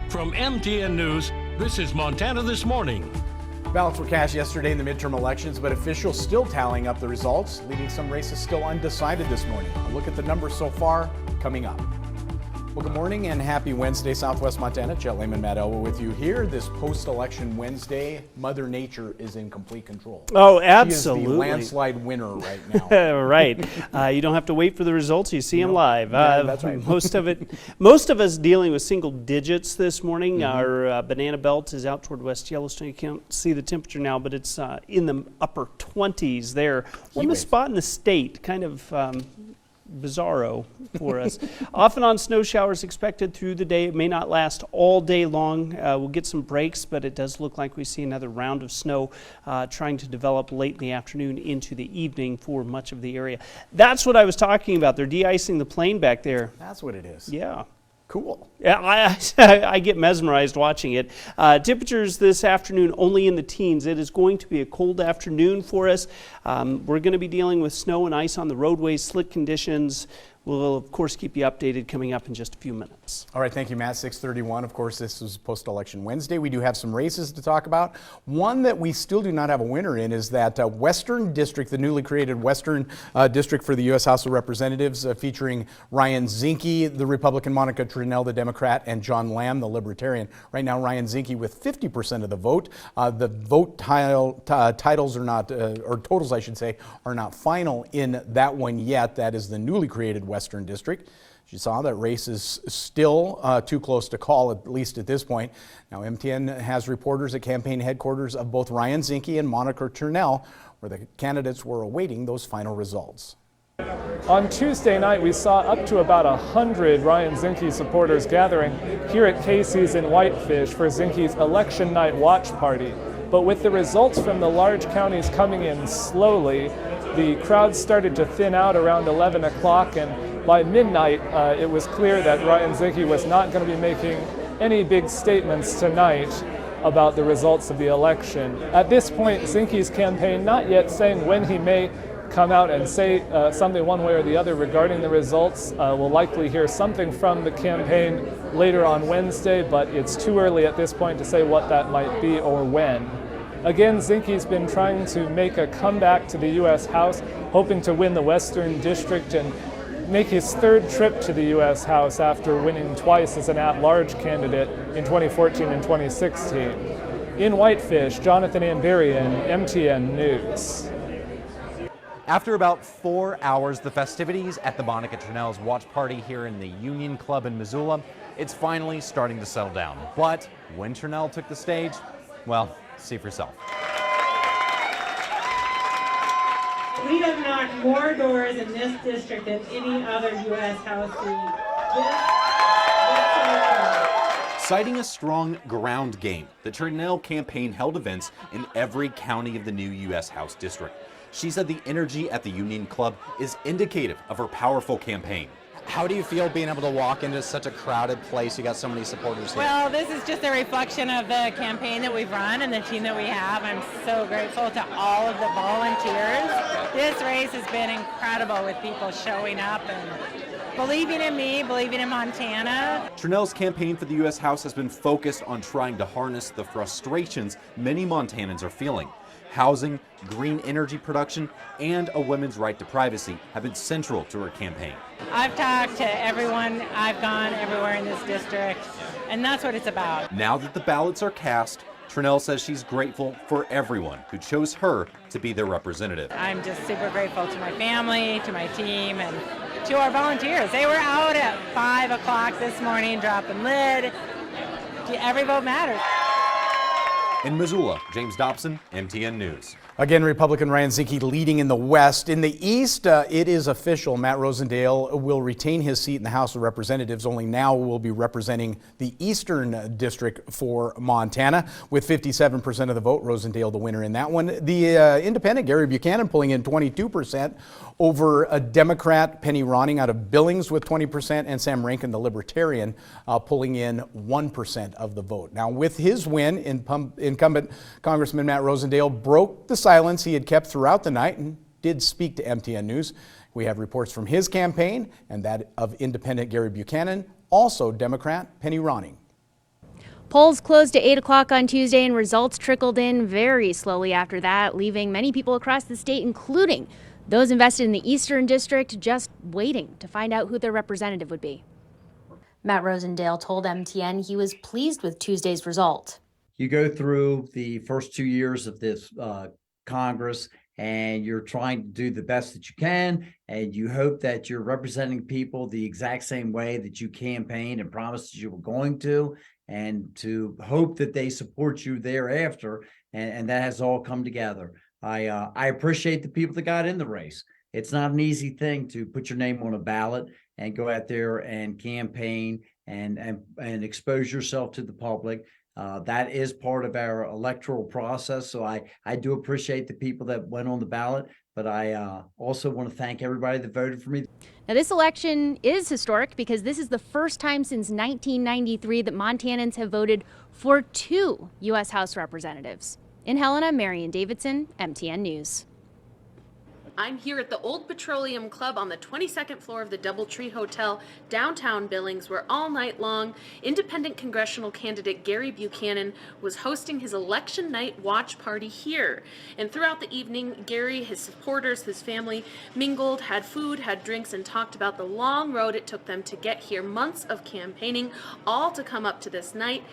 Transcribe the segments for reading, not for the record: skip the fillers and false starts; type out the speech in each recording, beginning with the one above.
From MTN News, this is Montana This Morning. Ballots were cast yesterday in the midterm elections, but officials still tallying up the results, leaving some races still undecided this morning. A look at the numbers so far coming up. Well, good morning and happy Wednesday, Southwest Montana. Chet Lehman, Matt Elwell with you here. This post-election Wednesday, Mother Nature is in complete control. Oh, absolutely. She is the landslide winner right now. Right. You don't have to wait for the results. You see them live. Yeah, that's right. Most of us dealing with single digits this morning. Our banana belt is out toward West Yellowstone. You can't see the temperature now, but it's in the upper 20s there. Warmest spot in the state, kind of bizarro for us. Off and on snow showers expected through the day. It may not last all day long. We'll get some breaks, but it does look like we see another round of snow trying to develop late in the afternoon into the evening for much of the area. That's what I was talking about. They're de-icing the plain back there. That's what it is. Yeah. Cool. Yeah, I get mesmerized watching it. Temperatures this afternoon only in the teens. It is going to be a cold afternoon for us. We're going to be dealing with snow and ice on the roadways, slick conditions. We'll, of course, keep you updated coming up in just a few minutes. All right, thank you, Matt. 6:31. Of course, this is post-election Wednesday. We do have some races to talk about. One that we still do not have a winner in is that Western District, the newly created Western District for the U.S. House of Representatives, featuring Ryan Zinke, the Republican, Monica Tranel, the Democrat, and John Lamb, the Libertarian. Right now, Ryan Zinke with 50% of the vote. The vote titles are not, or totals, I should say, are not final in that one yet. That is the newly created Western District. You saw that race is still too close to call, at least at this point. Now, MTN has reporters at campaign headquarters of both Ryan Zinke and Monica Tranel, where the candidates were awaiting those final results. On Tuesday night, we saw up to about 100 Ryan Zinke supporters gathering here at Casey's in Whitefish for Zinke's election night watch party. But with the results from the large counties coming in slowly, the crowd started to thin out around 11 o'clock, and by midnight, it was clear that Ryan Zinke was not going to be making any big statements tonight about the results of the election. At this point, Zinke's campaign not yet saying when he may come out and say something one way or the other regarding the results. We'll likely hear something from the campaign later on Wednesday, but it's too early at this point to say what that might be or when. Again, Zinke's been trying to make a comeback to the U.S. House, hoping to win the Western District and make his third trip to the U.S. House after winning twice as an at-large candidate in 2014 and 2016. In Whitefish, Jonathan Amberian, MTN News. After about 4 hours, the festivities at the Monica Tranel's watch party here in the Union Club in Missoula, it's finally starting to settle down. But when Tranel took the stage, well, see for yourself. We have knocked more doors in this district than any other U.S. House seat. Citing a strong ground game, the Tranel campaign held events in every county of the new U.S. House district. She said the energy at the Union Club is indicative of her powerful campaign. How do you feel being able to walk into such a crowded place? You got so many supporters here. Well, this is just a reflection of the campaign that we've run and the team that we have. I'm so grateful to all of the volunteers. This race has been incredible with people showing up and believing in me, believing in Montana. Tranel's campaign for the U.S. House has been focused on trying to harness the frustrations many Montanans are feeling. Housing, green energy production, and a women's right to privacy have been central to her campaign. I've talked to everyone, I've gone everywhere in this district, and that's what it's about. Now that the ballots are cast, Tranel says she's grateful for everyone who chose her to be their representative. I'm just super grateful to my family, to my team, and to our volunteers. They were out at 5 o'clock this morning dropping lid. Every vote matters. In Missoula, James Dobson, MTN News. Again, Republican Ryan Zinke leading in the West. In the East, it is official. Matt Rosendale will retain his seat in the House of Representatives, only now will be representing the Eastern District for Montana. With 57% of the vote, Rosendale the winner in that one. The independent, Gary Buchanan, pulling in 22% over a Democrat, Penny Ronning out of Billings with 20%, and Sam Rankin, the Libertarian, pulling in 1% of the vote. Now, with his win, incumbent Congressman Matt Rosendale broke the silence he had kept throughout the night and did speak to MTN News. We have reports from his campaign and that of independent Gary Buchanan, also Democrat Penny Ronning. Polls closed at 8 o'clock on Tuesday, and results trickled in very slowly after that, leaving many people across the state, including those invested in the Eastern District, just waiting to find out who their representative would be. Matt Rosendale told MTN he was pleased with Tuesday's result. You go through the first 2 years of this Congress, and you're trying to do the best that you can, and you hope that you're representing people the exact same way that you campaigned and promised you were going to, and to hope that they support you thereafter, and that has all come together. I appreciate the people that got in the race. It's not an easy thing to put your name on a ballot and go out there and campaign and expose yourself to the public. That is part of our electoral process. So I do appreciate the people that went on the ballot, but I also want to thank everybody that voted for me. Now, this election is historic because this is the first time since 1993 that Montanans have voted for 2 U.S. House representatives. In Helena, Marion Davidson, MTN News. I'm here at the Old Petroleum Club on the 22nd floor of the Doubletree Hotel, downtown Billings, where all night long, independent congressional candidate Gary Buchanan was hosting his election night watch party here. And throughout the evening, Gary, his supporters, his family mingled, had food, had drinks, and talked about the long road it took them to get here, months of campaigning, all to come up to this night.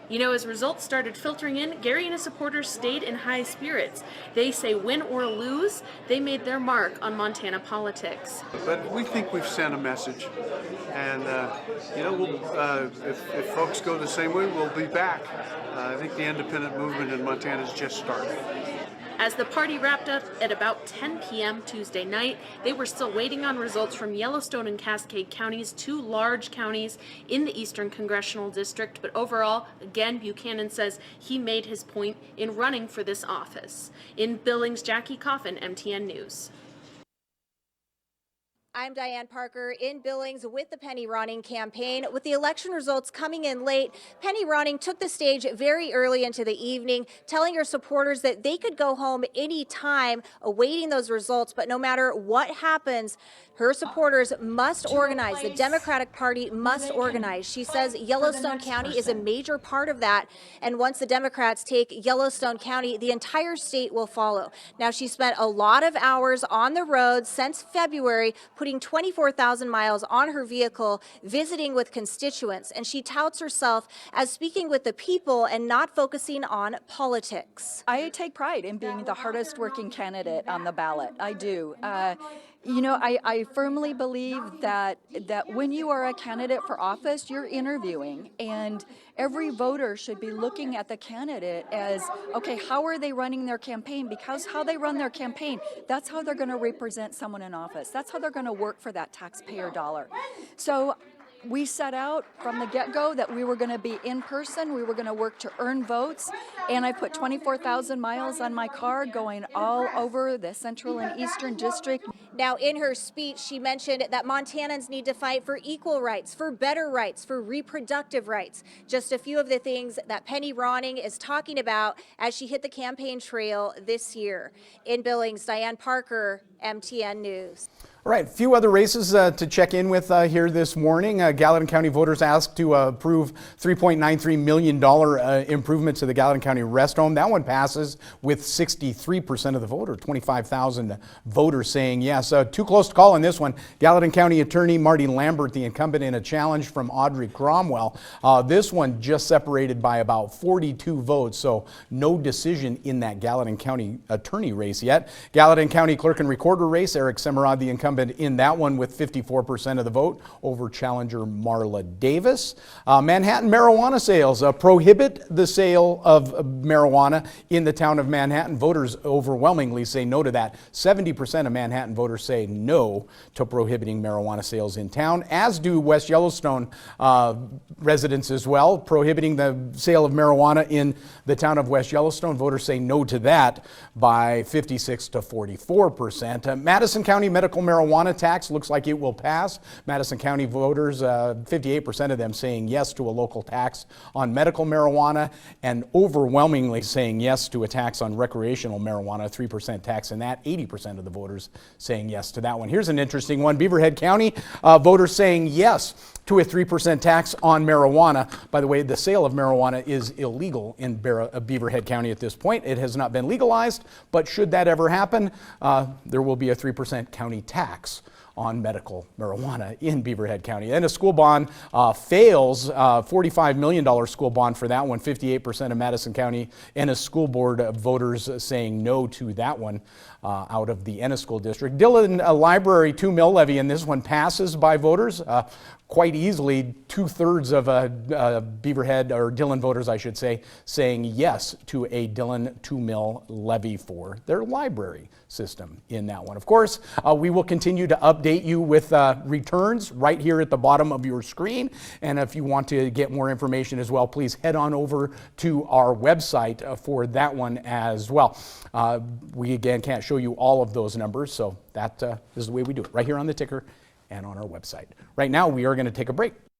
You know, as results started filtering in, Gary and his supporters stayed in high spirits. They say win or lose, they made their mark on Montana politics. But we think we've sent a message. And, you know, if folks go the same way, we'll be back. I think the independent movement in Montana has just started. As the party wrapped up at about 10 p.m. Tuesday night, they were still waiting on results from Yellowstone and Cascade counties, 2 large counties in the Eastern Congressional District. But overall, again, Buchanan says he made his point in running for this office. In Billings, Jackie Coffin, MTN News. I'm Diane Parker in Billings with the Penny Ronning campaign. With the election results coming in late, Penny Ronning took the stage very early into the evening, telling her supporters that they could go home any time awaiting those results. But no matter what happens, her supporters must organize. The Democratic Party must organize. She says Yellowstone County is a major part of that. And once the Democrats take Yellowstone County, the entire state will follow. Now, she spent a lot of hours on the road since February, putting 24,000 miles on her vehicle, visiting with constituents. And she touts herself as speaking with the people and not focusing on politics. I take pride in being the hardest working candidate on the ballot. I do. You know, I firmly believe that when you are a candidate for office, you're interviewing, and every voter should be looking at the candidate as, okay, how are they running their campaign? Because how they run their campaign, that's how they're going to represent someone in office. That's how they're going to work for that taxpayer dollar. So we set out from the get-go that we were going to be in person, we were going to work to earn votes, and I put 24,000 miles on my car going all over the Central and Eastern District. Now, in her speech, she mentioned that Montanans need to fight for equal rights, for better rights, for reproductive rights. Just a few of the things that Penny Ronning is talking about as she hit the campaign trail this year. In Billings, Diane Parker, MTN News. All right, a few other races to check in with here this morning. Gallatin County voters asked to approve $3.93 million improvement to the Gallatin County Rest Home. That one passes with 63% of the voter, 25,000 voters saying yes. Too close to call on this one. Gallatin County Attorney Marty Lambert, the incumbent, in a challenge from Audrey Cromwell. This one just separated by about 42 votes, so no decision in that Gallatin County Attorney race yet. Gallatin County Clerk and Recorder race, Eric Semerad, the incumbent, in that one with 54% of the vote over challenger Marla Davis. Manhattan marijuana sales prohibit the sale of marijuana in the town of Manhattan. Voters overwhelmingly say no to that. 70% of Manhattan voters say no to prohibiting marijuana sales in town, as do West Yellowstone residents as well. Prohibiting the sale of marijuana in the town of West Yellowstone, voters say no to that by 56 to 44%. Madison County medical marijuana marijuana tax looks like it will pass. Madison County voters, 58% of them saying yes to a local tax on medical marijuana, and overwhelmingly saying yes to a tax on recreational marijuana, a 3% tax, and that 80% of the voters saying yes to that one. Here's an interesting one. Beaverhead County voters saying yes to a 3% tax on marijuana. By the way, the sale of marijuana is illegal in Beaverhead County at this point. It has not been legalized, but should that ever happen, there will be a 3% county tax on medical marijuana in Beaverhead County. And a school bond fails, $45 million school bond for that one, 58% of Madison County Ennis School Board voters saying no to that one out of the Ennis School District. Dillon Library 2 mill levy, and this one passes by voters quite easily. 2/3 of Beaverhead, or Dillon voters I should say, saying yes to a Dillon 2 mill levy for their library system in that one. Of course, we will continue to update you with returns right here at the bottom of your screen. And if you want to get more information as well, please head on over to our website for that one as well. We again can't show you all of those numbers, so that is the way we do it, right here on the ticker and on our website. Right now, we are going to take a break.